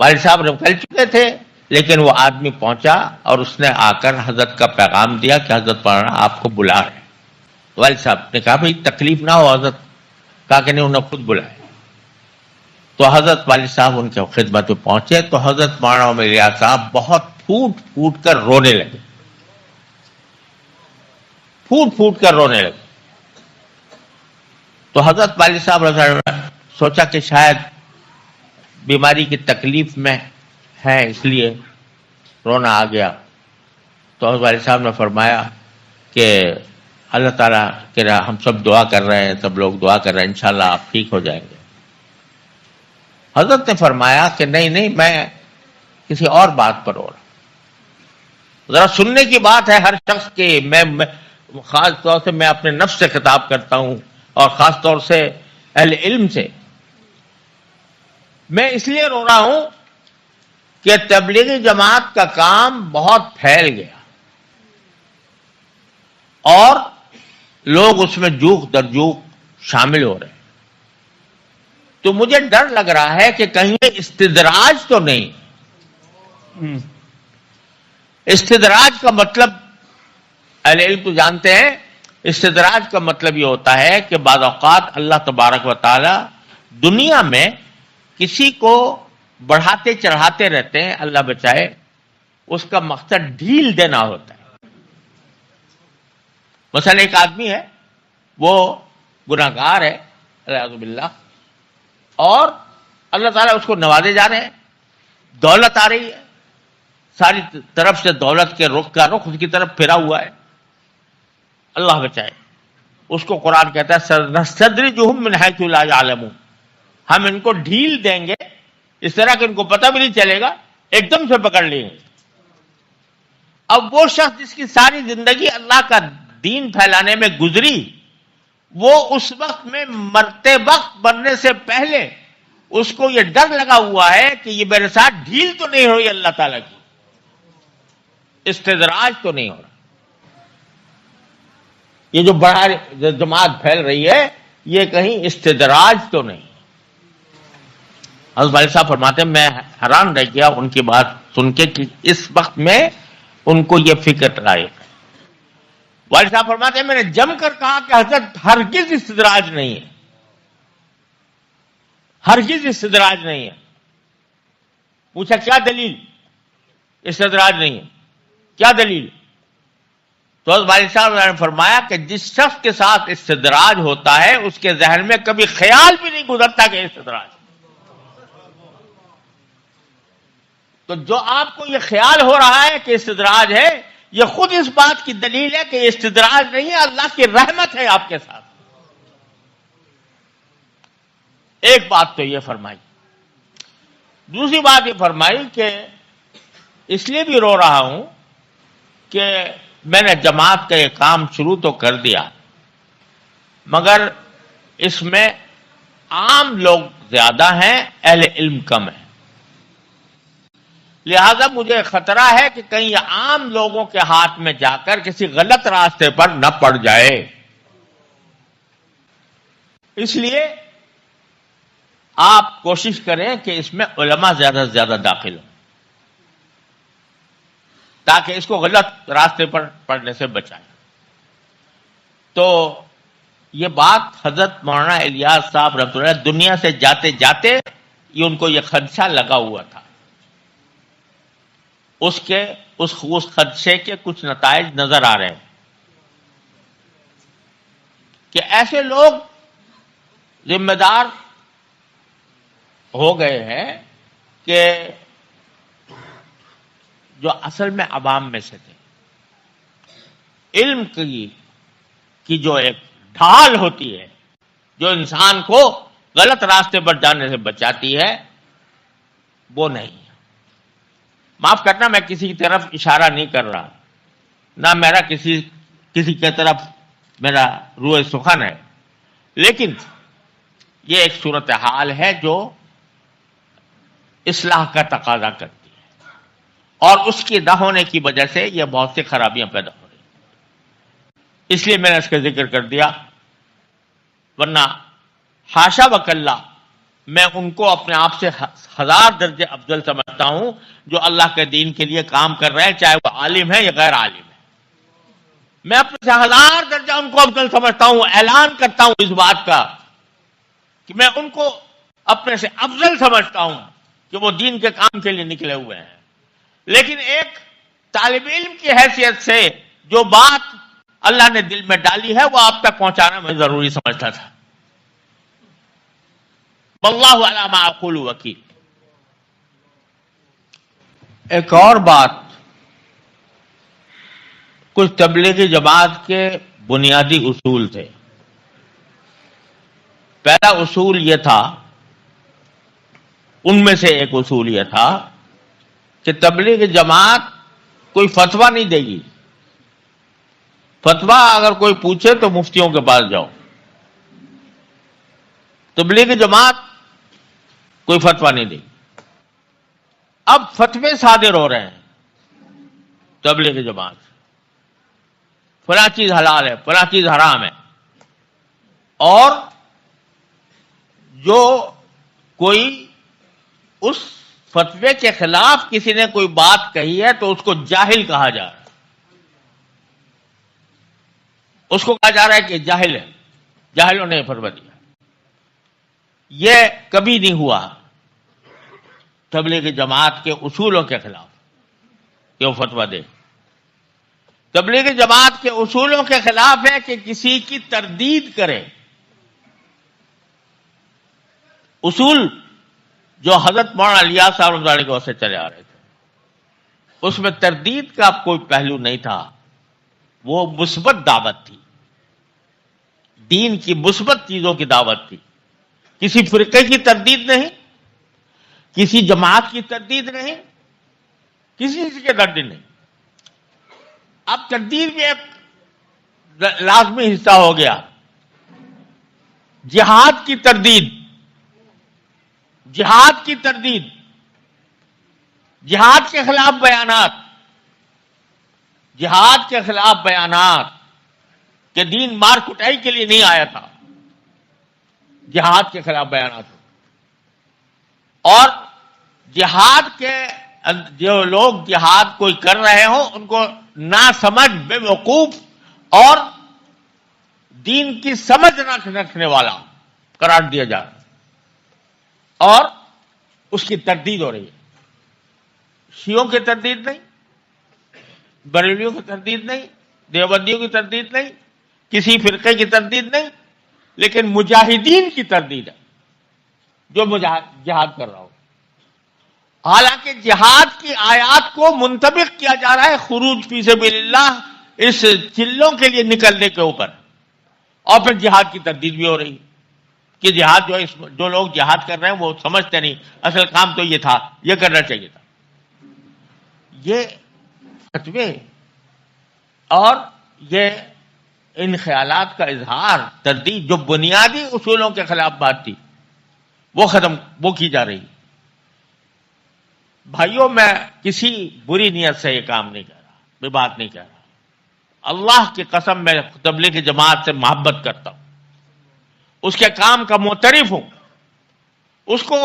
والد صاحب نکل چکے تھے لیکن وہ آدمی پہنچا اور اس نے آ کر حضرت کا پیغام دیا کہ حضرت مولانا آپ کو بلا رہے ہیں. والد صاحب نے کہا بھائی تکلیف نہ ہو. حضرت کہا کہ نہیں، انہوں نے خود بلائے. تو حضرت والد صاحب ان کے خدمت میں پہنچے تو حضرت مولانا محمد الیاس صاحب بہت پھوٹ کر رونے لگے، پھوٹ کر رونے لگے. تو حضرت والد صاحب نے سوچا کہ شاید بیماری کی تکلیف میں ہے اس لیے رونا آ گیا. تو حضرت والد صاحب نے فرمایا کہ اللہ تعالیٰ کہ ہم سب دعا کر رہے ہیں، سب لوگ دعا کر رہے ہیں انشاءاللہ آپ ٹھیک ہو جائیں گے. حضرت نے فرمایا کہ نہیں میں کسی اور بات پر ہو رہا. ذرا سننے کی بات ہے ہر شخص کی. میں خاص طور سے میں اپنے نفس سے خطاب کرتا ہوں اور خاص طور سے اہل علم سے. میں اس لیے رو رہا ہوں کہ تبلیغی جماعت کا کام بہت پھیل گیا اور لوگ اس میں جوق در جوق شامل ہو رہے ہیں. تو مجھے ڈر لگ رہا ہے کہ کہیں استدراج تو نہیں. استدراج کا مطلب اہل علم تو جانتے ہیں. استدراج کا مطلب یہ ہوتا ہے کہ بعض اوقات اللہ تبارک و تعالی دنیا میں کسی کو بڑھاتے چڑھاتے رہتے ہیں، اللہ بچائے. اس کا مقصد ڈھیل دینا ہوتا ہے. مثلا ایک آدمی ہے، وہ گناہگار ہے اعوذ باللہ، اور اللہ تعالیٰ اس کو نوازے جا رہے ہیں، دولت آ رہی ہے، ساری طرف سے دولت کے رخ کا رخ اس کی طرف پھرا ہوا ہے. اللہ بچائے. اس کو قرآن کہتا ہے سنستدرجہم من حیث لا یعلمون. ہم ان کو ڈھیل دیں گے اس طرح کہ ان کو پتہ بھی نہیں چلے گا، ایک دم سے پکڑ لیں گے. اب وہ شخص جس کی ساری زندگی اللہ کا دین پھیلانے میں گزری، وہ اس وقت میں مرتے وقت مرنے سے پہلے اس کو یہ ڈر لگا ہوا ہے کہ یہ میرے ساتھ ڈھیل تو نہیں ہوئی اللہ تعالیٰ کی، استدراج تو نہیں ہو رہا. یہ جو بڑا جماعت پھیل رہی ہے یہ کہیں استدراج تو نہیں. حضرت والد صاحب فرماتے ہیں میں حیران رہ گیا ان کی بات سن کے کہ اس وقت میں ان کو یہ فکر آئے. والد صاحب فرماتے ہیں میں نے جم کر کہا کہ حضرت ہرگز استدراج نہیں ہے، ہرگز استدراج نہیں ہے. پوچھا کیا دلیل؟ استدراج نہیں ہے، کیا دلیل؟ تو حضرت والد صاحب نے فرمایا کہ جس شخص کے ساتھ استدراج ہوتا ہے اس کے ذہن میں کبھی خیال بھی نہیں گزرتا کہ استدراج. تو جو آپ کو یہ خیال ہو رہا ہے کہ استدراج ہے، یہ خود اس بات کی دلیل ہے کہ یہ استدراج نہیں ہے، اللہ کی رحمت ہے آپ کے ساتھ. ایک بات تو یہ فرمائی. دوسری بات یہ فرمائی کہ اس لیے بھی رو رہا ہوں کہ میں نے جماعت کا یہ کام شروع تو کر دیا، مگر اس میں عام لوگ زیادہ ہیں، اہل علم کم ہیں. لہذا مجھے خطرہ ہے کہ کہیں یہ عام لوگوں کے ہاتھ میں جا کر کسی غلط راستے پر نہ پڑ جائے. اس لیے آپ کوشش کریں کہ اس میں علماء زیادہ سے زیادہ داخل ہوں تاکہ اس کو غلط راستے پر پڑنے سے بچائیں. تو یہ بات حضرت مولانا الیاس صاحب رحمۃ اللہ دنیا سے جاتے جاتے یہ ان کو یہ خدشہ لگا ہوا تھا. اس خدشے کے کچھ نتائج نظر آ رہے ہیں کہ ایسے لوگ ذمہ دار ہو گئے ہیں کہ جو اصل میں عوام میں سے تھے. علم کی جو ایک ڈھال ہوتی ہے جو انسان کو غلط راستے پر جانے سے بچاتی ہے وہ نہیں. معاف کرنا میں کسی کی طرف اشارہ نہیں کر رہا، نہ میرا کسی کی طرف میرا روح سخن ہے، لیکن یہ ایک صورتحال ہے جو اصلاح کا تقاضا کرتی ہے اور اس کی نہ ہونے کی وجہ سے یہ بہت سی خرابیاں پیدا ہو رہی ہیں. اس لیے میں نے اس کا ذکر کر دیا، ورنہ حاشا وکلا میں ان کو اپنے آپ سے 1000 درجے افضل سمجھتا ہوں جو اللہ کے دین کے لیے کام کر رہے ہیں، چاہے وہ عالم ہے یا غیر عالم ہے. میں اپنے سے 1000 درجہ ان کو افضل سمجھتا ہوں. اعلان کرتا ہوں اس بات کا کہ میں ان کو اپنے سے افضل سمجھتا ہوں کہ وہ دین کے کام کے لیے نکلے ہوئے ہیں. لیکن ایک طالب علم کی حیثیت سے جو بات اللہ نے دل میں ڈالی ہے وہ آپ تک پہنچانا میں ضروری سمجھتا تھا. واللہ علی ما اقول وکیل. ایک اور بات، کچھ تبلیغی جماعت کے بنیادی اصول تھے. پہلا اصول یہ تھا، ان میں سے ایک اصول یہ تھا کہ تبلیغ جماعت کوئی فتویٰ نہیں دے گی. فتویٰ اگر کوئی پوچھے تو مفتیوں کے پاس جاؤ. تبلیغ جماعت کوئی فتویٰ نہیں دے گی. اب فتوے صادر ہو رہے ہیں تبلیغ جماعت سے، فلاں چیز حلال ہے، فلاں چیز حرام ہے. اور جو کوئی اس فتوے کے خلاف کسی نے کوئی بات کہی ہے تو اس کو جاہل کہا جا رہا ہے. اس کو کہا جا رہا ہے کہ جاہل ہے، جاہلوں نے فتویٰ دیا. یہ کبھی نہیں ہوا تبلیغ جماعت کے اصولوں کے خلاف کہ وہ فتویٰ دے. تبلیغ جماعت کے اصولوں کے خلاف ہے کہ کسی کی تردید کرے. اصول جو حضرت مولانا الیاس صاحب رحمۃ اللہ علیہ سے چلے آ رہے تھے، اس میں تردید کا کوئی پہلو نہیں تھا. وہ مثبت دعوت تھی، دین کی مثبت چیزوں کی دعوت تھی. کسی فرقے کی تردید نہیں، کسی جماعت کی تردید نہیں، کسی کی تردید نہیں. اب تردید بھی ایک لازمی حصہ ہو گیا. جہاد کی تردید، جہاد کی تردید، جہاد کے خلاف بیانات، جہاد کے خلاف بیانات کہ دین مار کٹائی کے لیے نہیں آیا تھا. جہاد کے خلاف بیانات. اور جہاد کے جو لوگ جہاد کوئی کر رہے ہوں ان کو ناسمجھ، بے وقوف اور دین کی سمجھ نہ رکھنے والا قرار دیا جا رہا ہے، اور اس کی تردید ہو رہی ہے. شیعوں کی تردید نہیں، بریلویوں کی تردید نہیں، دیوبندیوں کی تردید نہیں، کسی فرقے کی تردید نہیں، لیکن مجاہدین کی تردید ہے جو جہاد کر رہا ہو. حالانکہ جہاد کی آیات کو منطبق کیا جا رہا ہے خروج فی سبیل اللہ اس چلوں کے لیے نکلنے کے اوپر، اور پھر جہاد کی تردید بھی ہو رہی ہے کہ جہاد جو لوگ جہاد کر رہے ہیں وہ سمجھتے نہیں، اصل کام تو یہ تھا، یہ کرنا چاہیے تھا. یہ فتوے اور یہ ان خیالات کا اظہار، تردید جو بنیادی اصولوں کے خلاف بات تھی وہ کی جا رہی. بھائیوں، میں کسی بری نیت سے یہ کام نہیں کر رہا، میں بات نہیں کر رہا. اللہ کی قسم میں تبلیغ جماعت سے محبت کرتا ہوں، اس کے کام کا معترف ہوں، اس کو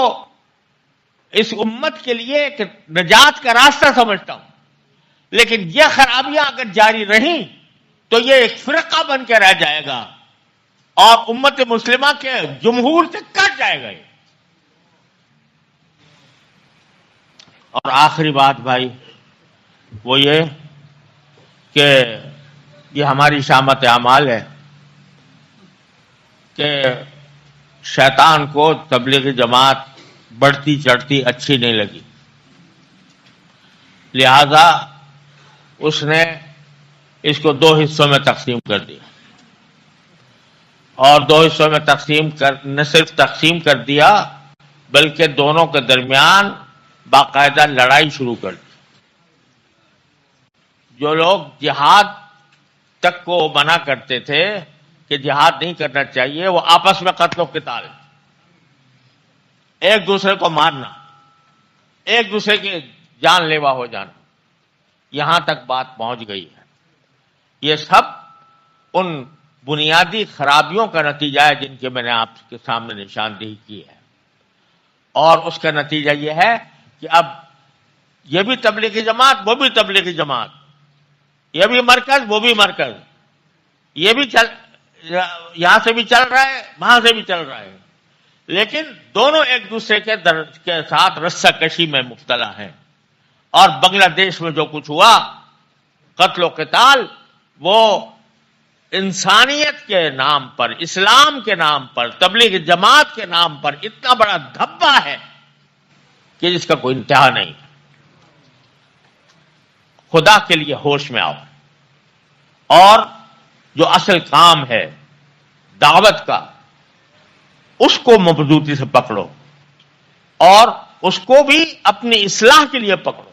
اس امت کے لیے ایک نجات کا راستہ سمجھتا ہوں. لیکن یہ خرابیاں اگر جاری رہیں تو یہ ایک فرقہ بن کے رہ جائے گا اور امت مسلمہ کے جمہور سے کٹ جائے گا. اور آخری بات بھائی وہ یہ کہ یہ ہماری شامت اعمال ہے کہ شیطان کو تبلیغ جماعت بڑھتی چڑھتی اچھی نہیں لگی، لہذا اس نے اس کو 2 حصوں میں تقسیم کر دیا. اور 2 حصوں میں نہ صرف تقسیم کر دیا بلکہ دونوں کے درمیان باقاعدہ لڑائی شروع کر دی. جو لوگ جہاد تک کو منع کرتے تھے کہ جہاد نہیں کرنا چاہیے، وہ آپس میں قتل و قتال، ایک دوسرے کو مارنا، ایک دوسرے کی جان لیوا ہو جانا، یہاں تک بات پہنچ گئی ہے. یہ سب ان بنیادی خرابیوں کا نتیجہ ہے جن کے میں نے آپ کے سامنے نشاندہی کی ہے. اور اس کا نتیجہ یہ ہے کہ اب یہ بھی تبلیغی جماعت، وہ بھی تبلیغی جماعت، یہ بھی مرکز، وہ بھی مرکز، یہ بھی یہاں سے بھی چل رہا ہے، وہاں سے بھی چل رہا ہے، لیکن دونوں ایک دوسرے کے ساتھ رسہ کشی میں مبتلا ہیں. اور بنگلہ دیش میں جو کچھ ہوا، قتل و قتال، وہ انسانیت کے نام پر، اسلام کے نام پر، تبلیغ جماعت کے نام پر اتنا بڑا دھبا ہے کہ جس کا کوئی انتہا نہیں. خدا کے لیے ہوش میں آؤ اور جو اصل کام ہے دعوت کا، اس کو مضبوطی سے پکڑو اور اس کو بھی اپنی اصلاح کے لیے پکڑو۔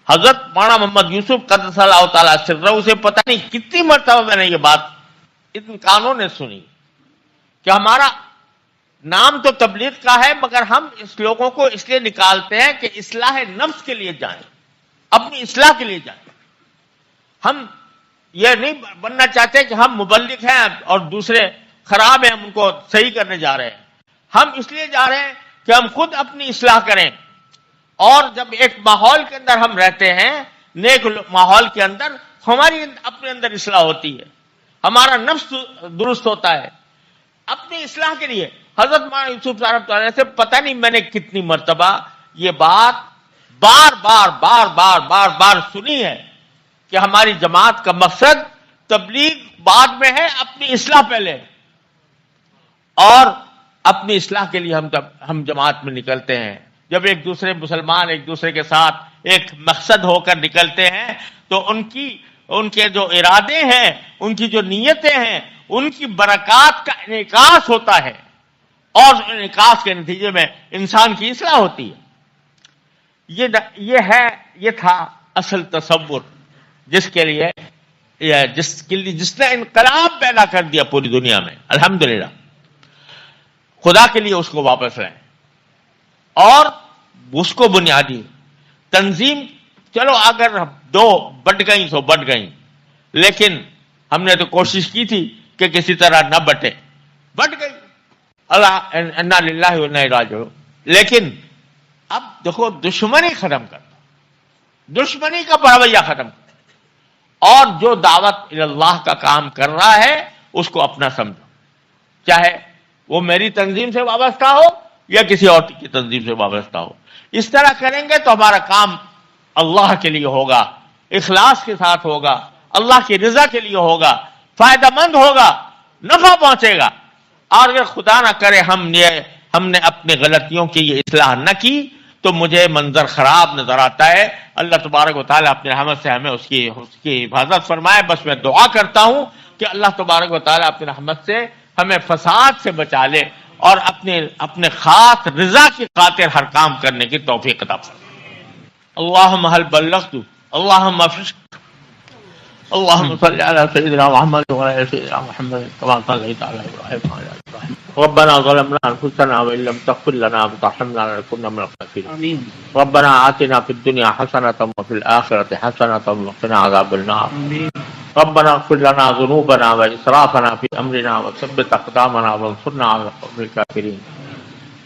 حضرت مولانا محمد یوسف قدس اللہ تعالیٰ سرہ سے پتہ نہیں کتنی مرتبہ میں نے یہ بات ان کانوں نے سنی کہ ہمارا نام تو تبلیغ کا ہے، مگر ہم اس لوگوں کو اس لیے نکالتے ہیں کہ اصلاح نفس کے لیے جائیں، اپنی اصلاح کے لیے جائیں۔ ہم یہ نہیں بننا چاہتے کہ ہم مبلغ ہیں اور دوسرے خراب ہیں، ہم ان کو صحیح کرنے جا رہے ہیں۔ ہم اس لیے جا رہے ہیں کہ ہم خود اپنی اصلاح کریں، اور جب ایک ماحول کے اندر ہم رہتے ہیں، نیک ماحول کے اندر، ہماری اپنے اندر اصلاح ہوتی ہے، ہمارا نفس درست ہوتا ہے اپنی اصلاح کے لیے۔ حضرت مولانا یوسف صاحب تعالیٰ سے پتہ نہیں میں نے کتنی مرتبہ یہ بات بار بار بار بار بار بار سنی ہے کہ ہماری جماعت کا مقصد تبلیغ بعد میں ہے، اپنی اصلاح پہلے، اور اپنی اصلاح کے لیے ہم جماعت میں نکلتے ہیں۔ جب ایک دوسرے مسلمان ایک دوسرے کے ساتھ ایک مقصد ہو کر نکلتے ہیں تو ان کے جو ارادے ہیں، ان کی جو نیتیں ہیں، ان کی برکات کا انعکاس ہوتا ہے، اور انعکاس کے نتیجے میں انسان کی اصلاح ہوتی ہے۔ یہ تھا اصل تصور جس نے انقلاب پیدا کر دیا پوری دنیا میں۔ الحمدللہ خدا کے لیے اس کو واپس لائیں، اور اس کو بنیادی تنظیم، چلو اگر دو بٹ گئیں تو بٹ گئیں، لیکن ہم نے تو کوشش کی تھی کہ کسی طرح نہ بٹے، بٹ گئی، اللہ انا للہ و انا الیہ راجعون۔ لیکن اب دیکھو دشمنی ختم کرتا، دشمنی کا رویہ ختم کرتا، اور جو دعوت اللہ کا کام کر رہا ہے اس کو اپنا سمجھو، چاہے وہ میری تنظیم سے وابستہ ہو یا کسی اور کی تنظیم سے وابستہ ہو۔ اس طرح کریں گے تو ہمارا کام اللہ کے لیے ہوگا، اخلاص کے ساتھ ہوگا، اللہ کی رضا کے لیے ہوگا، فائدہ مند ہوگا، نفع پہنچے گا۔ اور اگر خدا نہ کرے ہم نے اپنی غلطیوں کی یہ اصلاح نہ کی تو مجھے منظر خراب نظر آتا ہے۔ اللہ تبارک و تعالیٰ اپنے رحمت سے ہمیں اس کی حفاظت فرمائے۔ بس میں دعا کرتا ہوں کہ اللہ تبارک و تعالیٰ اپنے رحمت سے ہمیں فساد سے بچا لے اور اپنے خاص رضا کی خاطر ہر کام کرنے کی توفیق عطا فرمائے۔ اللہم حل بلغت، اللہم افشک، اللہم صلی علی سیدنا محمد وعلی سیدنا محمد کما صلیت علی ابراہیم وعلی آل ابراہیم۔ ربنا ظلمنا انفسنا وان لم تغفر لنا وترحمنا لنكن من الخاسرين۔ ربنا آتنا في الدنيا حسنة وفي الآخرة حسنة وقنا عذاب النار۔ ربنا اغفر لنا ذنوبنا وإسرافنا في أمرنا وثبت أقدامنا وانصرنا على القوم الكافرين۔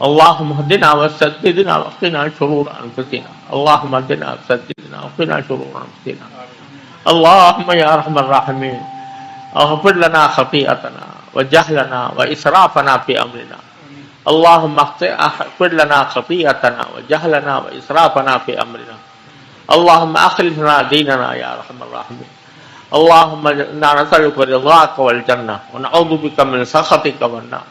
اللهم اهدنا وسددنا وقنا شرور أنفسنا، اللهم اهدنا وسددنا وقنا شرور أنفسنا۔ اللهم يا أرحم الراحمين اغفر لنا خطيئتنا وجهلنا وإسرافنا في أمرنا، اللهم اغفر لنا خطيئتنا وجهلنا وإسرافنا في أمرنا، اللهم أخلصنا ديننا يا أرحم الراحمين۔ اللهم إنا نسألك رضاك والجنة ونعوذ بك من سخطك والنار۔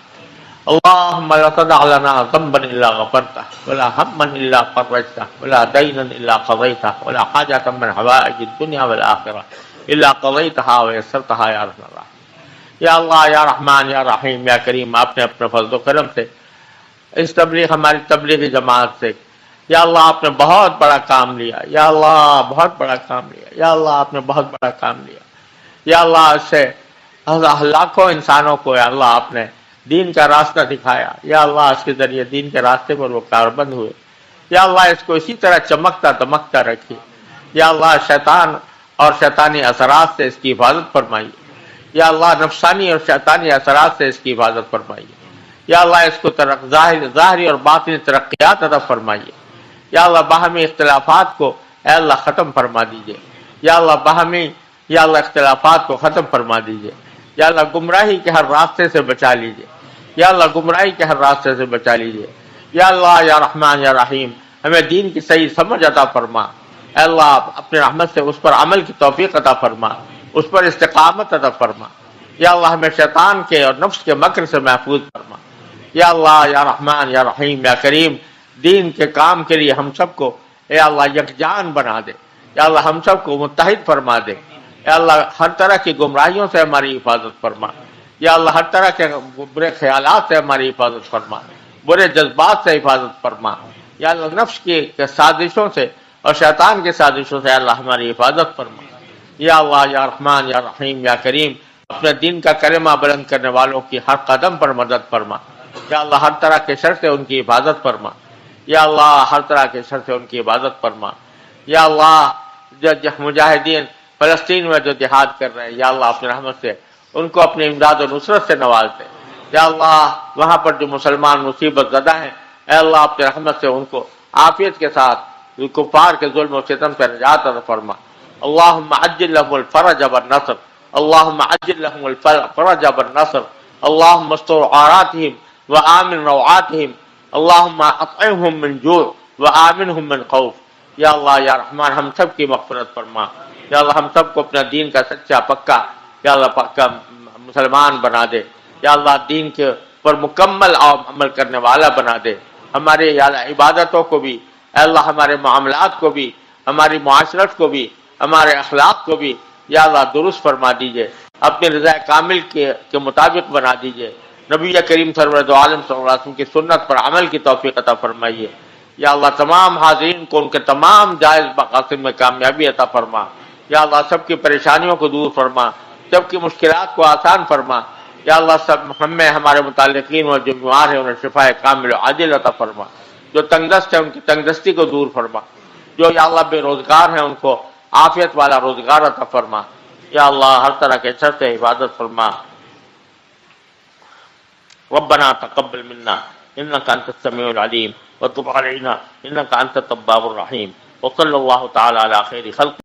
اللهم لا تدع لنا ذنبا إلا غفرته ولا هما إلا فرجته ولا دينا إلا قضيته ولا حاجة من حوائج الدنيا والآخرة إلا قضيتها ويسرتها يا أرحم الراحمين۔ یا اللہ یا رحمان یا رحیم یا کریم، آپ نے اپنے فضل و کرم سے اس ہماری تبلیغی جماعت سے یا اللہ آپ نے بہت بڑا کام لیا، یا اللہ بہت بڑا کام لیا، یا اللہ آپ نے بہت بڑا کام لیا، یا اللہ اس سے لاکھوں انسانوں کو یا اللہ آپ نے دین کا راستہ دکھایا، یا اللہ اس کے ذریعے دین کے راستے پر وہ کاربند ہوئے، یا اللہ اس کو اسی طرح چمکتا دمکتا رکھیے، یا اللہ شیطان اور شیطانی اثرات سے اس کی حفاظت فرمائیے، یا اللہ نفسانی اور شیطانی اثرات سے اس کی حفاظت فرمائیے، یا اللہ اس کو ظاہری اور باطنی ترقیات عطا فرمائیے، یا اللہ باہمی اختلافات کو اے اللہ ختم فرما دیجئے، یا اللہ باہمی یا اللہ اختلافات کو ختم فرما دیجئے، یا اللہ گمراہی کے ہر راستے سے بچا لیجئے، یا اللہ گمراہی کے ہر راستے سے بچا لیجئے، یا اللہ یا رحمان یا رحیم ہمیں دین کی صحیح سمجھ عطا فرما، اے اللہ اپنے رحمت سے اس پر عمل کی توفیق عطا فرما، اس پر استقامت عطا فرما، یا اللہ ہمیں شیطان کے اور نفس کے مکر سے محفوظ فرما، یا اللہ یا رحمان یا رحیم یا کریم دین کے کام کے لیے ہم سب کو اے اللہ یکجان بنا دے، یا اللہ ہم سب کو متحد فرما دے، یا اللہ ہر طرح کی گمراہیوں سے ہماری حفاظت فرما، یا اللہ ہر طرح کے برے خیالات سے ہماری حفاظت فرما، برے جذبات سے حفاظت فرما، یا اللہ نفس کی سازشوں سے اور شیطان کی سازشوں سے اللہ ہماری حفاظت فرما، یا اللہ یا رحمان یا رحیم یا کریم اپنے دین کا کلمہ بلند کرنے والوں کی ہر قدم پر مدد فرما، یا اللہ ہر طرح کے شر سے ان کی حفاظت فرما، یا اللہ ہر طرح کے شر سے ان کی حفاظت فرما، یا اللہ جو مجاہدین فلسطین میں جو جہاد کر رہے ہیں یا اللہ اپنی رحمت سے ان کو اپنی امداد و نصرت سے نواز دے، یا اللہ وہاں پر جو مسلمان مصیبت زدہ ہیں اے اللہ اپنی رحمت سے ان کو عافیت کے ساتھ کفار کے ظلم و ستم سے نجات عطا فرما، اللہم عجل لهم الفرج والنصر، اللہم عجل لهم الفرج والنصر، اللہم استر عوراتهم وآمن روعاتهم، اللہم اطعمهم من جوع وآمنهم من خوف، یا اللہ یا رحمان ہم سب کی مغفرت فرما، یا اللہ ہم سب کو اپنا دین کا سچا پکا یا اللہ پکا مسلمان بنا دے، یا اللہ دین کے پر مکمل عمل کرنے والا بنا دے، ہمارے یا اللہ عبادتوں کو بھی اے اللہ ہمارے معاملات کو بھی ہماری معاشرت کو بھی ہمارے اخلاق کو بھی یا اللہ درست فرما دیجئے، اپنے رضا کامل کے مطابق بنا دیجئے، نبی کریم سرور دو عالم صلی اللہ علیہ وسلم کی سنت پر عمل کی توفیق عطا فرمائیے، یا اللہ تمام حاضرین کو ان کے تمام جائز مقاصد میں کامیابی عطا فرما، یا اللہ سب کی پریشانیوں کو دور فرما، سب کی مشکلات کو آسان فرما، یا اللہ سب ہمیں ہمارے متعلقین اور جو بیمار ہیں انہیں شفا کامل و عاجل عطا فرما، جو تنگ دست ہیں ان کی تنگ دستی کو دور فرما، جو یا اللہ بے روزگار ہیں ان کو عافیت والا روزگار عطا فرما، یا اللہ ہر طرح کے شر سے حفاظت فرما، ربنا تقبل منا انك انت السميع العليم وتب علينا انك انت التواب الرحيم، وصلى الله تعالى على خير خلق